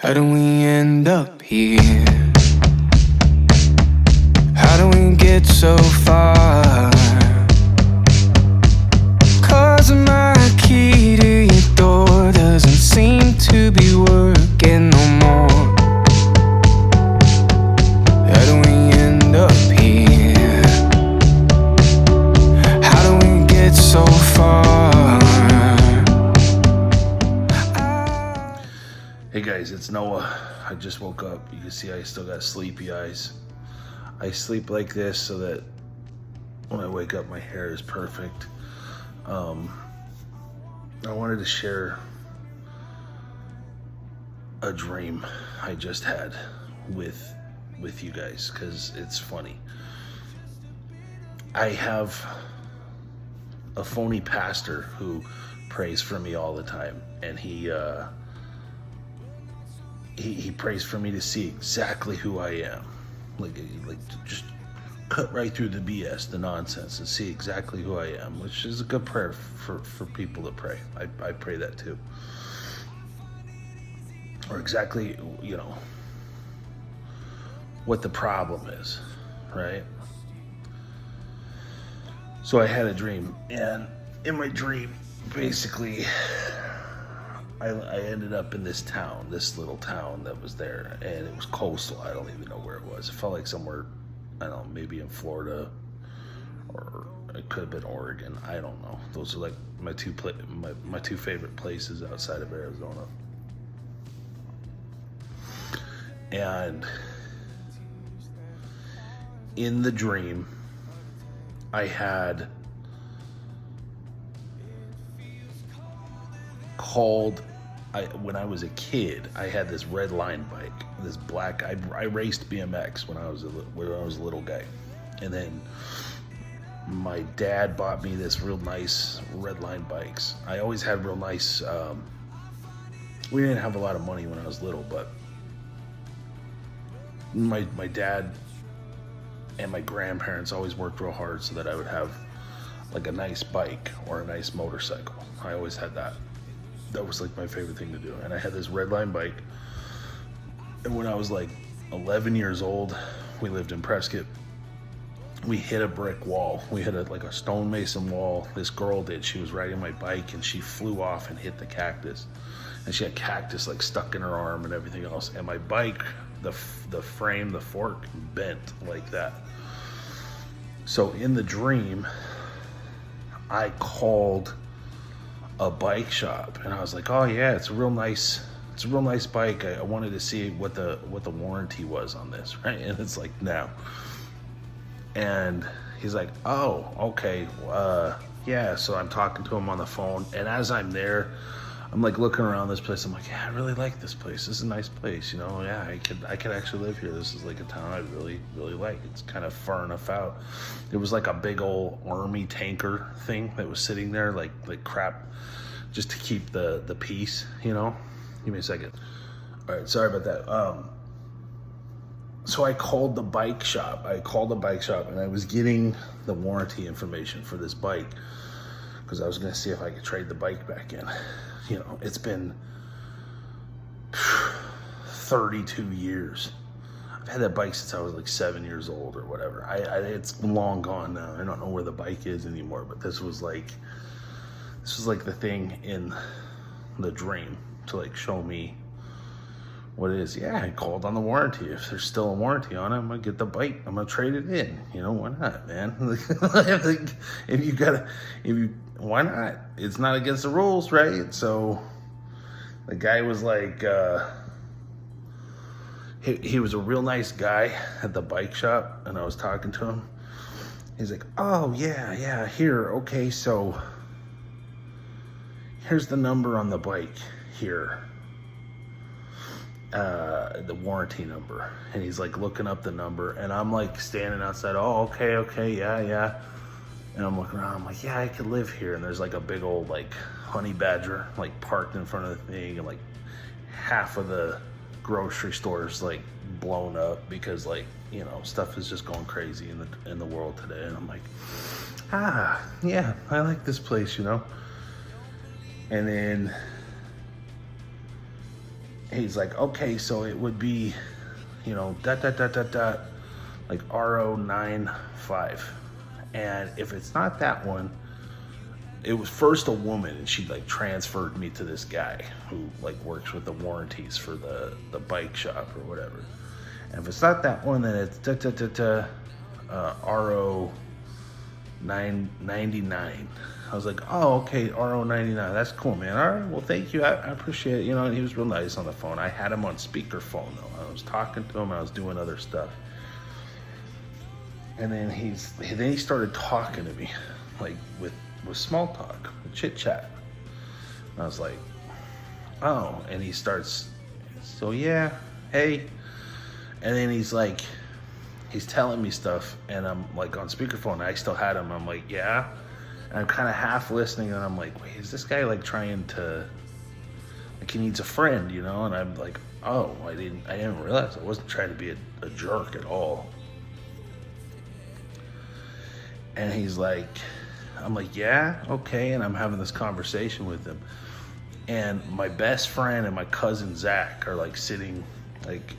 How do we end up here? How do we get so far? 'Cause my key to your door doesn't seem to be working no more. How do we end up here? How do we get so far? Hey guys, it's Noah. I just woke up. You can see I still got sleepy eyes. I sleep like this so that when I wake up my hair is perfect. I wanted to share a dream I just had with you guys because it's funny. I have a phony pastor who prays for me all the time, and he prays for me to see exactly who I am, like just cut right through the BS, the nonsense, and see exactly who I am, which is a good prayer for people to pray. I pray that too, or exactly, what the problem is, right? So I had a dream, and in my dream, basically, I ended up in this little town that was there, and it was coastal. I don't even know where it was. It felt like somewhere, I don't know, maybe in Florida, or it could have been Oregon. I don't know. Those are like my two favorite places outside of Arizona. And in the dream, I had when I was a kid, I had this red line bike, this black. I raced BMX when I was a little guy, and then my dad bought me this real nice red line bikes. I always had real nice. We didn't have a lot of money when I was little, but my dad and my grandparents always worked real hard so that I would have like a nice bike or a nice motorcycle. I always had that. That was like my favorite thing to do. And I had this red line bike. And when I was like 11 years old, we lived in Prescott. We hit a brick wall. We hit like a stonemason wall. This girl did. She was riding my bike and she flew off and hit the cactus. And she had cactus like stuck in her arm and everything else. And my bike, the frame, the fork bent like that. So in the dream, I called a bike shop, and I was like, oh yeah, it's a real nice bike. I wanted to see what the warranty was on this, right? And it's like, no. And he's like, oh, okay, yeah. So I'm talking to him on the phone, and as I'm there, I'm like looking around this place. I'm like, yeah, I really like this place. This is a nice place, yeah, I could actually live here. This is like a town I really, really like. It's kind of far enough out. It was like a big old army tanker thing that was sitting there like crap, just to keep the peace, Give me a second. All right, sorry about that. So I called the bike shop. And I was getting the warranty information for this bike because I was going to see if I could trade the bike back in. It's been 32 years. I've had that bike since I was like 7 years old or whatever. It's long gone now. I don't know where the bike is anymore, but this was like the thing in the dream to like show me what it is. Yeah, I called on the warranty. If there's still a warranty on it, I'm gonna get the bike. I'm gonna trade it in. Why not, man? Why not? It's not against the rules, right? So the guy was like, he was a real nice guy at the bike shop, and I was talking to him. He's like, oh yeah, here, okay, so here's the number on the bike here. The warranty number. And he's like looking up the number, and I'm like standing outside. Oh, okay, yeah. And I'm looking around, I'm like, yeah, I could live here. And there's like a big old like honey badger like parked in front of the thing, and like half of the grocery stores like blown up because like stuff is just going crazy in the world today. And I'm like, yeah, I like this place, And then he's like, okay, so it would be, you know, like RO95. And if it's not that one, it was first a woman, and she like transferred me to this guy who like works with the warranties for the bike shop or whatever. And if it's not that one, then it's RO999. I was like, oh, okay, RO99. That's cool, man. All right, well, thank you. I appreciate it. You know, and he was real nice on the phone. I had him on speakerphone, though. I was talking to him. I was doing other stuff. And then he started talking to me, like with small talk, with chit chat. And I was like, oh. And he starts, so yeah, hey. And then he's like, he's telling me stuff, and I'm like on speakerphone. I still had him. I'm like, yeah. And I'm kind of half listening, and I'm like, wait, is this guy like trying to, like he needs a friend, you know? And I'm like, oh, I didn't realize I wasn't trying to be a jerk at all. And he's like, I'm like, yeah, okay. And I'm having this conversation with him, and my best friend and my cousin Zach are like sitting like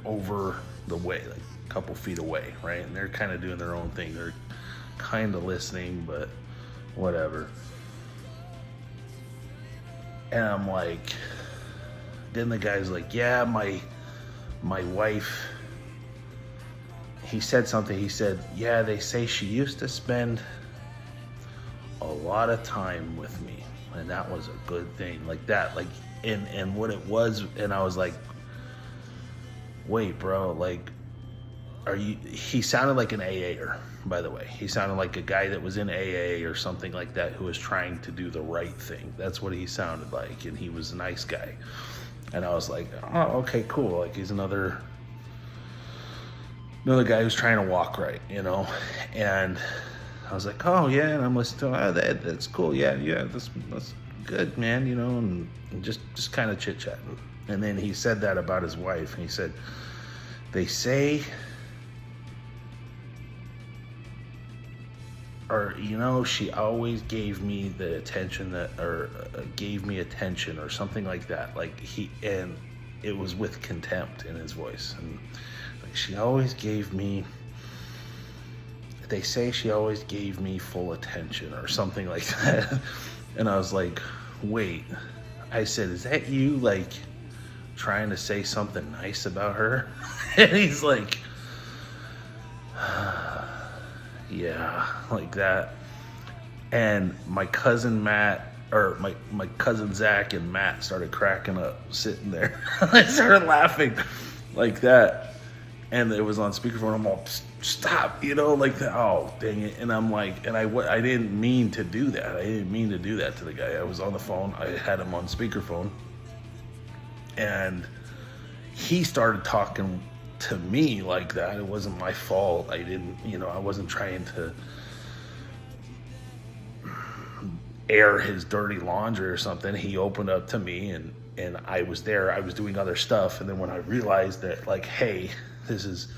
over the way, like a couple feet away, right? And they're kind of doing their own thing. They're kind of listening, but whatever. And I'm like, then the guy's like, yeah, my wife, he said something. He said, yeah, they say she used to spend a lot of time with me, and that was a good thing. Like that, like, and what it was. And I was like, wait, bro, like, he sounded like an AA'er, by the way. He sounded like a guy that was in AA or something like that, who was trying to do the right thing. That's what he sounded like, and he was a nice guy. And I was like, oh, okay, cool. Like, he's another guy who's trying to walk right, you know? And I was like, oh, yeah, and I'm listening to him. Oh, that's cool, yeah, that's good, man, you know, and just kind of chit-chatting. And then he said that about his wife, and he said, they say, or, you know, she always gave me the attention gave me attention or something like that. Like and it was with contempt in his voice. And like, she always gave me, they say she always gave me full attention or something like that. And I was like, wait, I said, is that you like trying to say something nice about her? And he's like, yeah, like that. And my cousin Matt, or my cousin Zach and Matt started cracking up sitting there. I started laughing like that. And it was on speakerphone. I'm all, stop, you know, like that. Oh, dang it. And I'm like, and I didn't mean to do that. I didn't mean to do that to the guy. I was on the phone. I had him on speakerphone. And he started talking to me like that. It wasn't my fault. I didn't, you know, I wasn't trying to air his dirty laundry or something. He opened up to me, and I was there. I was doing other stuff. And then when I realized that, like, hey, this is,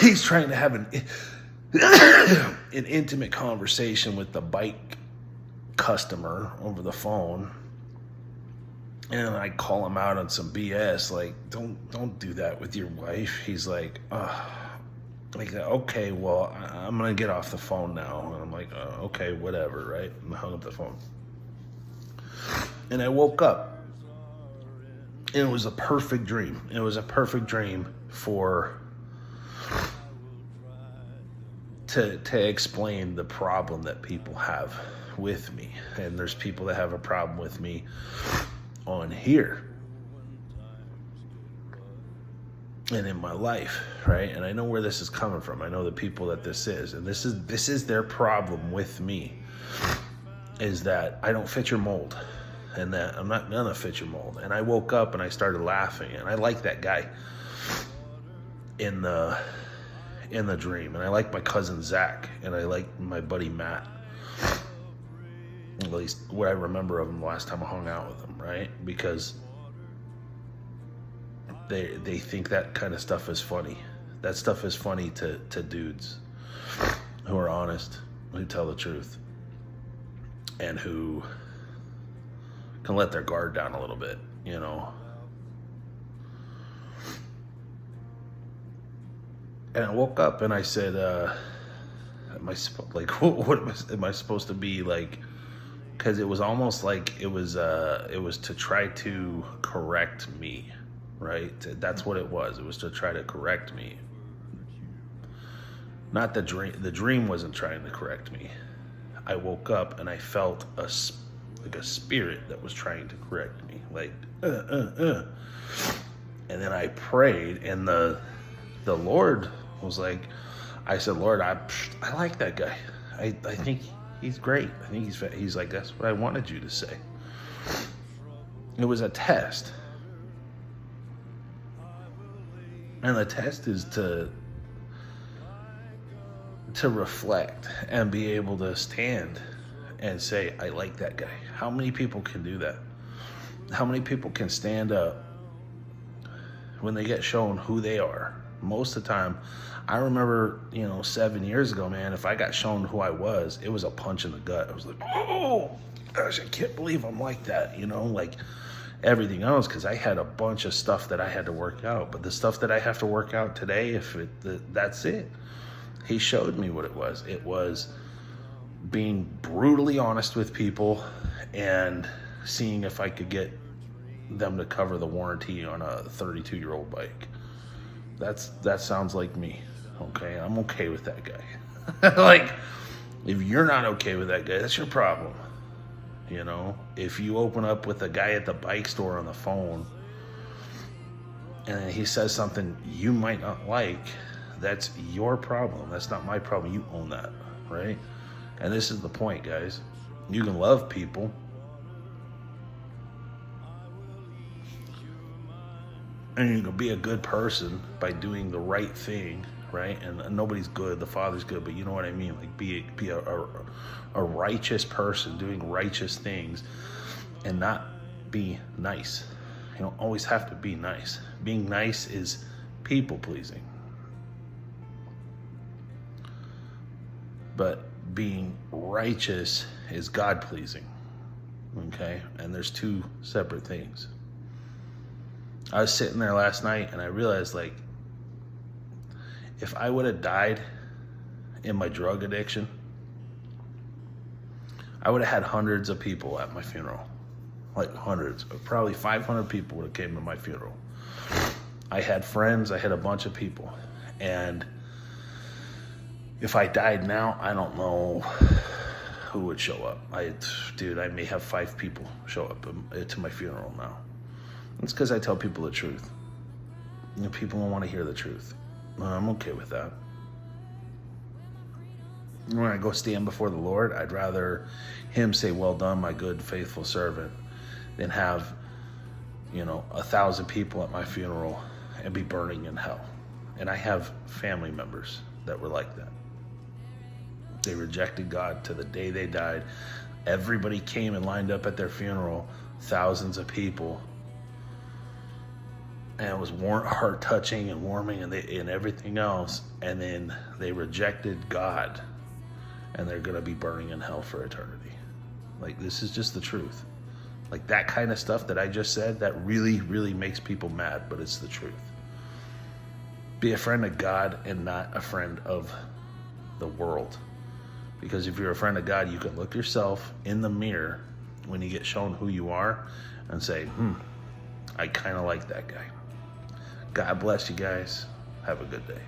he's trying to have an intimate conversation with the bike customer over the phone, and I call him out on some BS, like, don't do that with your wife. He's like, like, okay, well, I'm gonna get off the phone now. And I'm like, okay, whatever, right? And I hung up the phone. And I woke up, and it was a perfect dream. It was a perfect dream to explain the problem that people have with me. And there's people that have a problem with me on here and in my life, right? And I know where this is coming from. I know the people that this is, and this is their problem with me, is that I don't fit your mold, and that I'm not gonna fit your mold. And I woke up and I started laughing, and I like that guy in the dream, and I like my cousin Zach, and I like my buddy Matt. At least what I remember of him the last time I hung out with him, right? Because they think that kind of stuff is funny. That stuff is funny to dudes who are honest, who tell the truth, and who can let their guard down a little bit. you know. And I woke up and I said, am I like, what am I supposed to be like? Because it was almost like it was to try to correct me, right? That's what it was. It was to try to correct me. Not the dream. The dream wasn't trying to correct me. I woke up and I felt like a spirit that was trying to correct me, like. And then I prayed, and the Lord was like, I said, Lord, I like that guy. I think he's great. I think he's like, that's what I wanted you to say. It was a test. And the test is to reflect and be able to stand and say, I like that guy. How many people can do that? How many people can stand up when they get shown who they are? Most of the time, I remember, 7 years ago, man, if I got shown who I was, it was a punch in the gut. I was like, oh, gosh, I can't believe I'm like that, like everything else, because I had a bunch of stuff that I had to work out. But the stuff that I have to work out today, that's it. He showed me what it was. It was being brutally honest with people and seeing if I could get them to cover the warranty on a 32-year-old bike. That sounds like me. Okay, I'm okay with that guy. Like, if you're not okay with that guy, that's your problem. If you open up with a guy at the bike store on the phone and he says something you might not like, that's your problem. That's not my problem. You own that, right? And this is the point, guys. You can love people. And you can be a good person by doing the right thing, right? And nobody's good. The Father's good, but you know what I mean? Like, be a righteous person doing righteous things and not be nice. You don't always have to be nice. Being nice is people-pleasing. But being righteous is God-pleasing, okay? And there's two separate things. I was sitting there last night and I realized, like, if I would have died in my drug addiction, I would have had hundreds of people at my funeral. Like hundreds. Probably 500 people would have came to my funeral. I had friends. I had a bunch of people. And if I died now, I don't know who would show up. I may have 5 people show up to my funeral now. It's because I tell people the truth. People don't want to hear the truth. I'm okay with that. When I go stand before the Lord, I'd rather Him say, well done, my good, faithful servant, than have, 1,000 people at my funeral and be burning in hell. And I have family members that were like that. They rejected God to the day they died. Everybody came and lined up at their funeral, thousands of people. And it was heart-touching and warming and everything else. And then they rejected God. And they're going to be burning in hell for eternity. Like, this is just the truth. Like, that kind of stuff that I just said, that really, really makes people mad. But it's the truth. Be a friend of God and not a friend of the world. Because if you're a friend of God, you can look yourself in the mirror when you get shown who you are and say, I kind of like that guy. God bless you guys. Have a good day.